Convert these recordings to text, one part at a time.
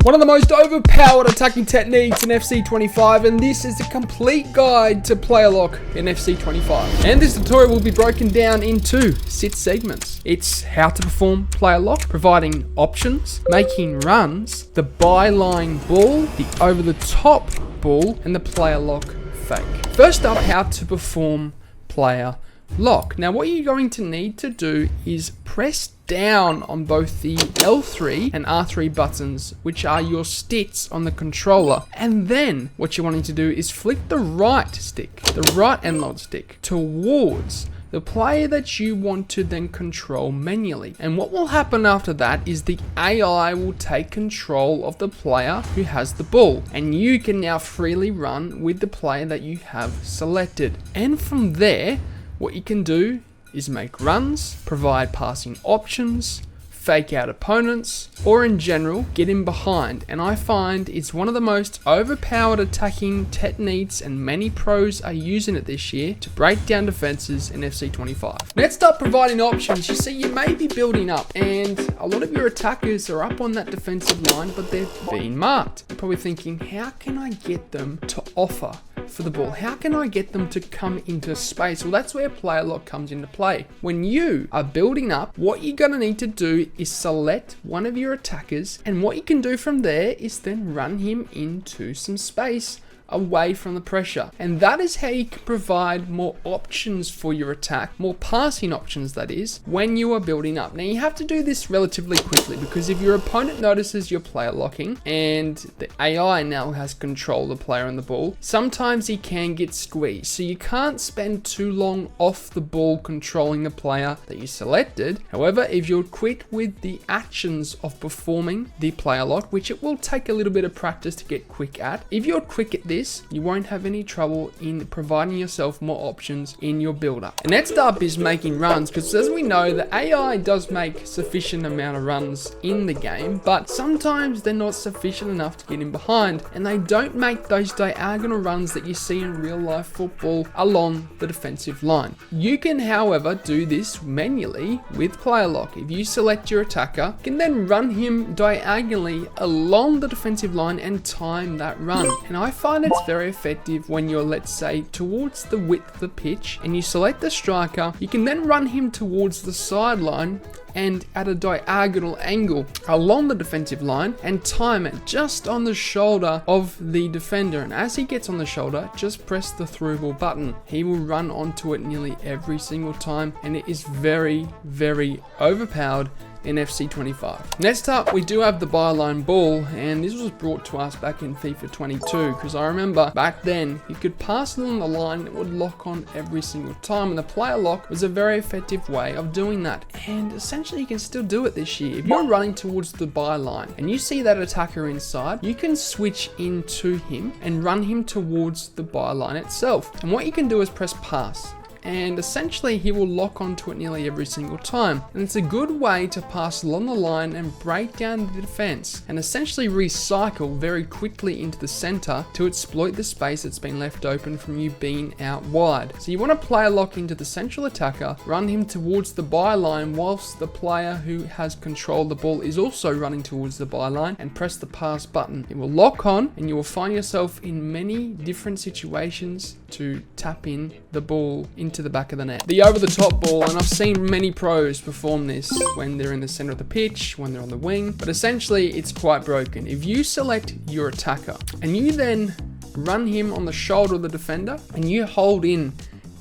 One of the most overpowered attacking techniques in FC 25, and this is a complete guide to player lock in FC 25. And this tutorial will be broken down into 6 segments. It's how to perform player lock, providing options, making runs, the byline ball, the over the top ball, and the player lock fake. First up, how to perform player lock. Now what you're going to need to do is press down on both the L3 and R3 buttons, which are your sticks on the controller. And then what you're wanting to do is flick the right stick, the right analog stick, towards the player that you want to then control manually. And what will happen after that is the AI will take control of the player who has the ball, and you can now freely run with the player that you have selected. And from there, what you can do is make runs, provide passing options, fake out opponents, or in general, get in behind. And I find it's one of the most overpowered attacking techniques, and many pros are using it this year to break down defenses in FC 25. Let's start providing options. You see, you may be building up, and a lot of your attackers are up on that defensive line, but they're being marked. You're probably thinking, how can I get them to offer for the ball? How can I get them to come into space? Well, that's where player lock comes into play. When you are building up, what you're going to need to do is select one of your attackers, and what you can do from there is then run him into some space away from the pressure. And that is how you can provide more options for your attack, more passing options that is, when you are building up. Now you have to do this relatively quickly, because if your opponent notices your player locking and the AI now has control of the player and the ball, sometimes he can get squeezed. So you can't spend too long off the ball controlling the player that you selected. However, if you're quick with the actions of performing the player lock, which it will take a little bit of practice to get quick at, if you're quick at this, you won't have any trouble in providing yourself more options in your build-up. And next up is making runs, because as we know, the AI does make sufficient amount of runs in the game, but sometimes they're not sufficient enough to get in behind, and they don't make those diagonal runs that you see in real life football along the defensive line. You can, however, do this manually with player lock. If you select your attacker, you can then run him diagonally along the defensive line and time that run. And I find it's very effective when you're, let's say, towards the width of the pitch and you select the striker. You can then run him towards the sideline and at a diagonal angle along the defensive line and time it just on the shoulder of the defender. And as he gets on the shoulder, just press the through ball button. He will run onto it nearly every single time, and it is very, very overpowered in FC 25. Next up, we do have the byline ball, and this was brought to us back in FIFA 22, because I remember back then you could pass along the line and it would lock on every single time, and the player lock was a very effective way of doing that. And essentially you can still do it this year. If you're running towards the byline and you see that attacker inside, you can switch into him and run him towards the byline itself. And what you can do is press pass, and essentially he will lock onto it nearly every single time. And it's a good way to pass along the line and break down the defense and essentially recycle very quickly into the center to exploit the space that's been left open from you being out wide. So you want to player lock into the central attacker, run him towards the byline whilst the player who has control of the ball is also running towards the byline, and press the pass button. It will lock on, and you will find yourself in many different situations to tap in the ball into the back of the net. The over the top ball, and I've seen many pros perform this when they're in the center of the pitch, when they're on the wing, but essentially it's quite broken. If you select your attacker and you then run him on the shoulder of the defender and you hold in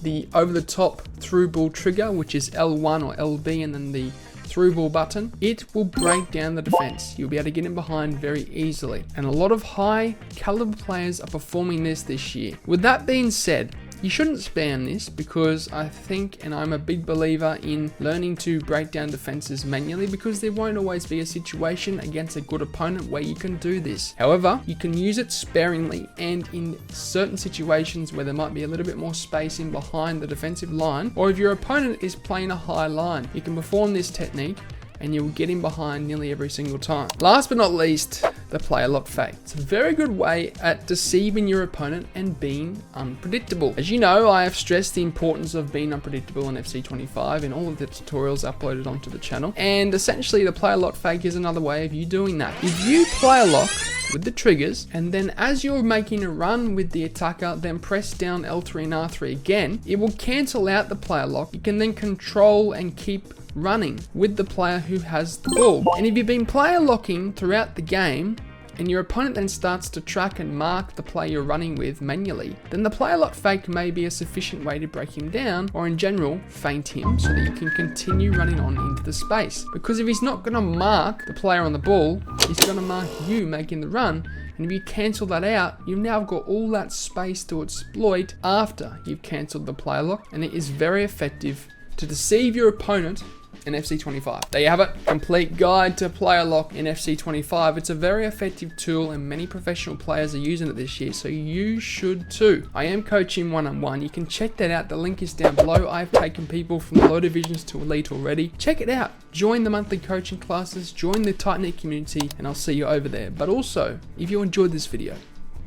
the over the top through ball trigger, which is L1 or LB and then the through ball button, it will break down the defense. You'll be able to get in behind very easily, and a lot of high caliber players are performing this year. With that being said, you shouldn't spam this, because I think, and I'm a big believer in learning to break down defenses manually, because there won't always be a situation against a good opponent where you can do this. However, you can use it sparingly, and in certain situations where there might be a little bit more space in behind the defensive line, or if your opponent is playing a high line, you can perform this technique and you'll get in behind nearly every single time. Last but not least, the player lock fake. It's a very good way at deceiving your opponent and being unpredictable. As you know, I have stressed the importance of being unpredictable in FC 25 in all of the tutorials uploaded onto the channel, and essentially the player lock fake is another way of you doing that. If you player lock with the triggers, and then as you're making a run with the attacker, then press down L3 and R3 again, it will cancel out the player lock. You can then control and keep running with the player who has the ball. And if you've been player locking throughout the game, and your opponent then starts to track and mark the player you're running with manually, then the player lock fake may be a sufficient way to break him down, or in general, feint him so that you can continue running on into the space. Because if he's not going to mark the player on the ball, he's going to mark you making the run, and if you cancel that out, you've now got all that space to exploit after you've cancelled the player lock, and it is very effective to deceive your opponent in FC 25. There you have it, complete guide to player lock in FC 25. It's a very effective tool and many professional players are using it this year, so you should too. I am coaching one-on-one. You can check that out. The link is down below. I've taken people from the low divisions to elite already. Check it out. Join the monthly coaching classes, join the tight-knit community, and I'll see you over there. But also, if you enjoyed this video,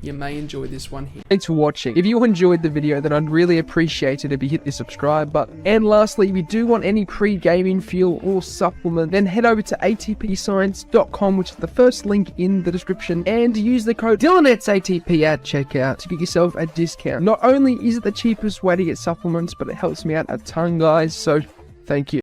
you may enjoy this one here. Thanks for watching. If you enjoyed the video, then I'd really appreciate it if you hit the subscribe button. And lastly, if you do want any pre-gaming fuel or supplement, then head over to atpscience.com, which is the first link in the description, and use the code DylanEtsATP at checkout to get yourself a discount. Not only is it the cheapest way to get supplements, but it helps me out a ton, guys, so thank you.